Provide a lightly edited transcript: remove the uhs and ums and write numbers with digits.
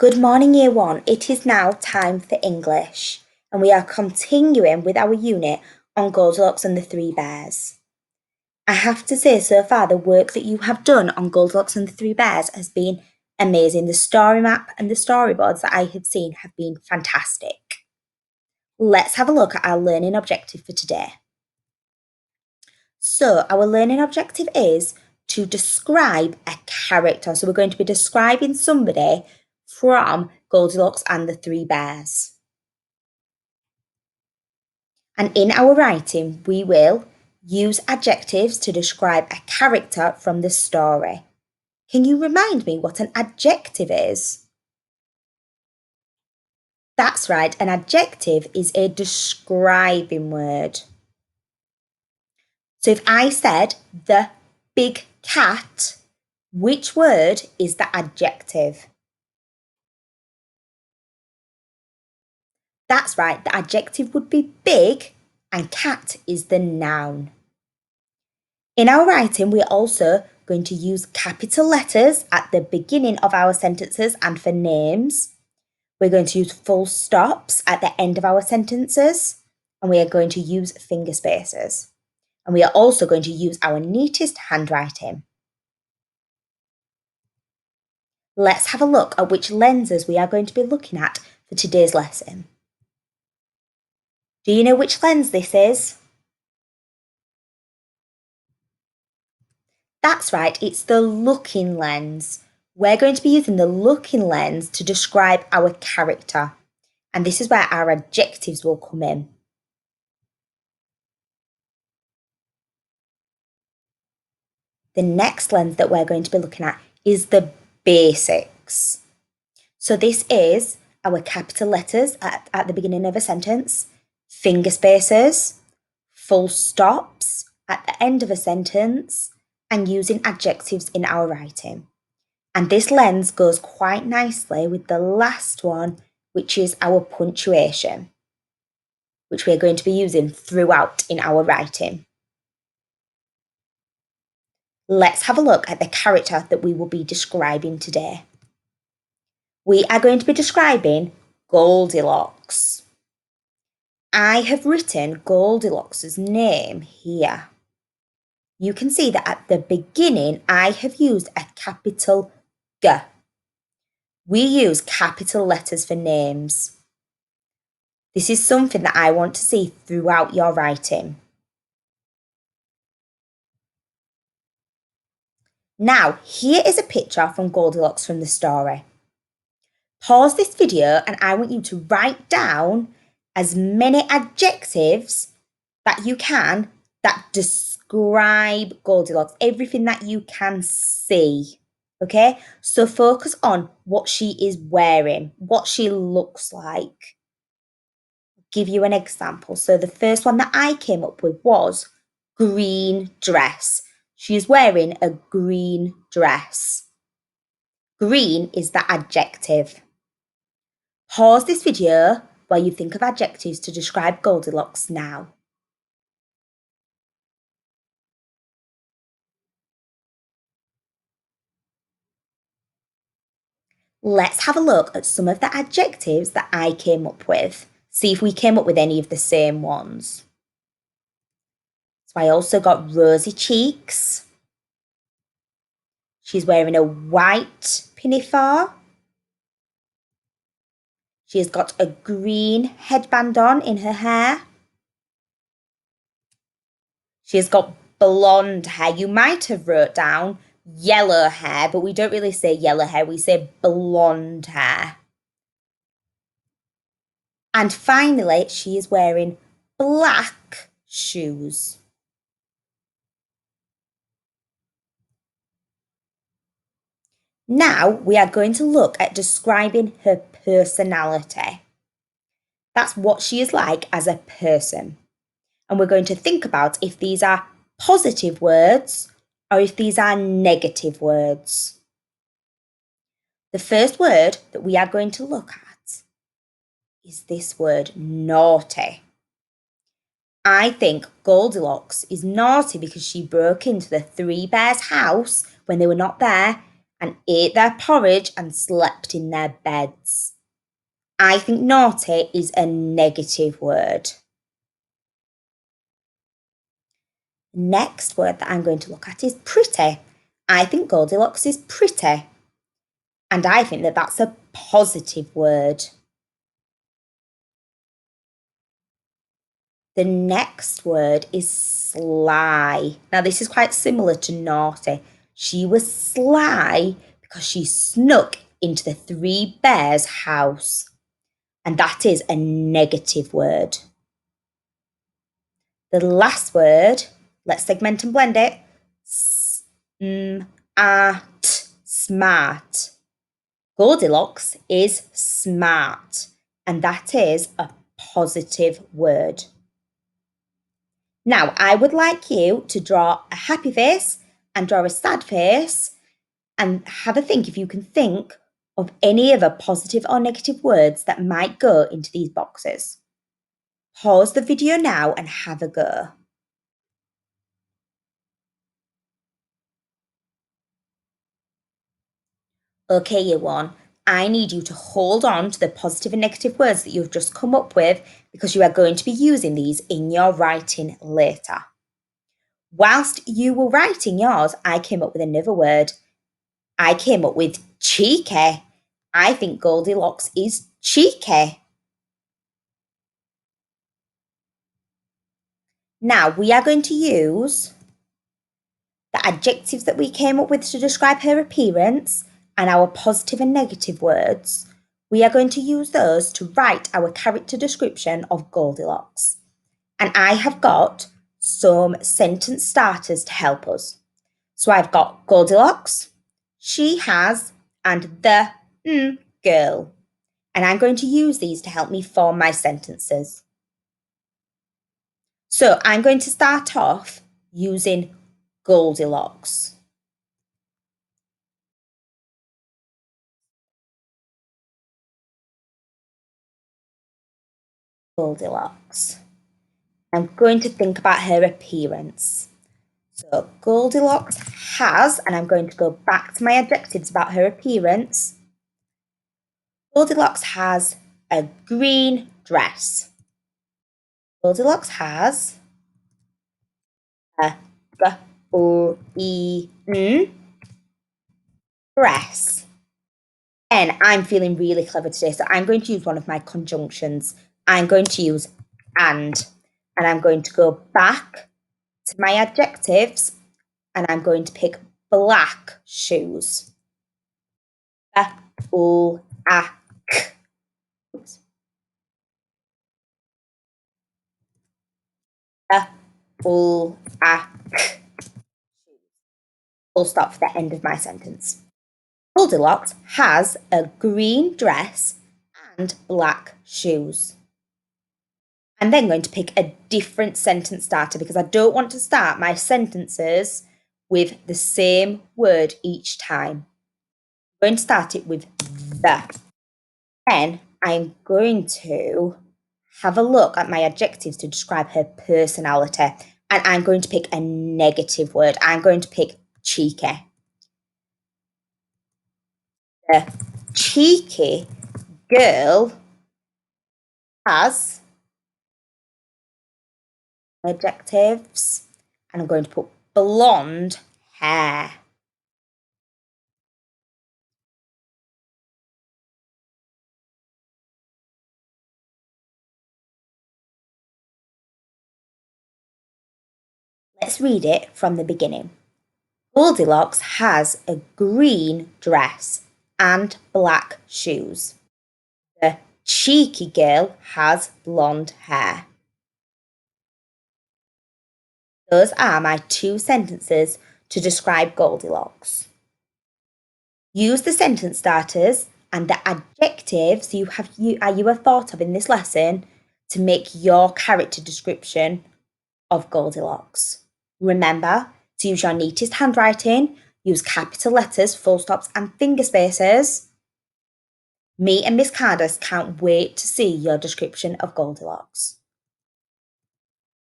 Good morning, Year 1. It is now time for English, and we are continuing with our unit on Goldilocks and the Three Bears. I have to say, so far, the work that you have done on Goldilocks and the Three Bears has been amazing. The story map and the storyboards that I have seen have been fantastic. Let's have a look at our learning objective for today. So, our learning objective is to describe a character. So, we're going to be describing somebody from Goldilocks and the Three Bears. And in our writing, we will use adjectives to describe a character from the story. Can you remind me what an adjective is? That's right, an adjective is a describing word. So if I said the big cat, which word is the adjective? That's right, the adjective would be big and cat is the noun. In our writing, we're also going to use capital letters at the beginning of our sentences and for names. We're going to use full stops at the end of our sentences, and we are going to use finger spaces. And we are also going to use our neatest handwriting. Let's have a look at which lenses we are going to be looking at for today's lesson. Do you know which lens this is? That's right, it's the looking lens. We're going to be using the looking lens to describe our character. And this is where our adjectives will come in. The next lens that we're going to be looking at is the basics. So this is our capital letters at the beginning of a sentence, finger spaces, full stops at the end of a sentence, and using adjectives in our writing. And this lens goes quite nicely with the last one, which is our punctuation, which we're going to be using throughout in our writing. Let's have a look at the character that we will be describing today. We are going to be describing Goldilocks. I have written Goldilocks' name here. You can see that at the beginning, I have used a capital G. We use capital letters for names. This is something that I want to see throughout your writing. Now, here is a picture from Goldilocks from the story. Pause this video and I want you to write down as many adjectives that you can that describe Goldilocks, everything that you can see. Okay, so focus on what she is wearing, what she looks like. I'll give you an example. So the first one that I came up with was green dress. She is wearing a green dress. Green is the adjective. Pause this video while you think of adjectives to describe Goldilocks now. Let's have a look at some of the adjectives that I came up with. See if we came up with any of the same ones. So I also got rosy cheeks. She's wearing a white pinafore. She has got a green headband on in her hair. She has got blonde hair. You might have wrote down yellow hair, but we don't really say yellow hair, we say blonde hair. And finally, she is wearing black shoes. Now we are going to look at describing her personality. That's what she is like as a person. And we're going to think about if these are positive words or if these are negative words. The first word that we are going to look at is this word, naughty. I think Goldilocks is naughty because she broke into the Three Bears' house when they were not there and ate their porridge and slept in their beds. I think naughty is a negative word. The next word that I'm going to look at is pretty. I think Goldilocks is pretty. And I think that that's a positive word. The next word is sly. Now, this is quite similar to naughty. She was sly because she snuck into the three bears' house. And that is a negative word. The last word, let's segment and blend it. Smart. Goldilocks is smart, and that is a positive word. Now, I would like you to draw a happy face and draw a sad face and have a think if you can think of any other positive or negative words that might go into these boxes. Pause the video now and have a go. Okay, year one, I need you to hold on to the positive and negative words that you've just come up with because you are going to be using these in your writing later. Whilst you were writing yours, I came up with another word. I came up with cheeky. I think Goldilocks is cheeky. Now we are going to use the adjectives that we came up with to describe her appearance and our positive and negative words. We are going to use those to write our character description of Goldilocks. And I have got some sentence starters to help us. So I've got Goldilocks, she has, and the girl. And I'm going to use these to help me form my sentences. So I'm going to start off using Goldilocks. Goldilocks. I'm going to think about her appearance. So Goldilocks has, and I'm going to go back to my adjectives about her appearance. Goldilocks has a green dress. Goldilocks has a green dress. And I'm feeling really clever today, so I'm going to use one of my conjunctions. I'm going to use and I'm going to go back to my adjectives and I'm going to pick black shoes. Black. Full stop for the end of my sentence. Goldilocks has a green dress and black shoes. I'm then going to pick a different sentence starter because I don't want to start my sentences with the same word each time. I'm going to start it with the. Then I'm going to have a look at my adjectives to describe her personality. And I'm going to pick a negative word. I'm going to pick cheeky. The cheeky girl has adjectives. And I'm going to put blonde hair. Let's read it from the beginning. Goldilocks has a green dress and black shoes. The cheeky girl has blonde hair. Those are my two sentences to describe Goldilocks. Use the sentence starters and the adjectives you have thought of in this lesson to make your character description of Goldilocks. Remember to use your neatest handwriting, use capital letters, full stops and finger spaces. Me and Miss Cardus can't wait to see your description of Goldilocks.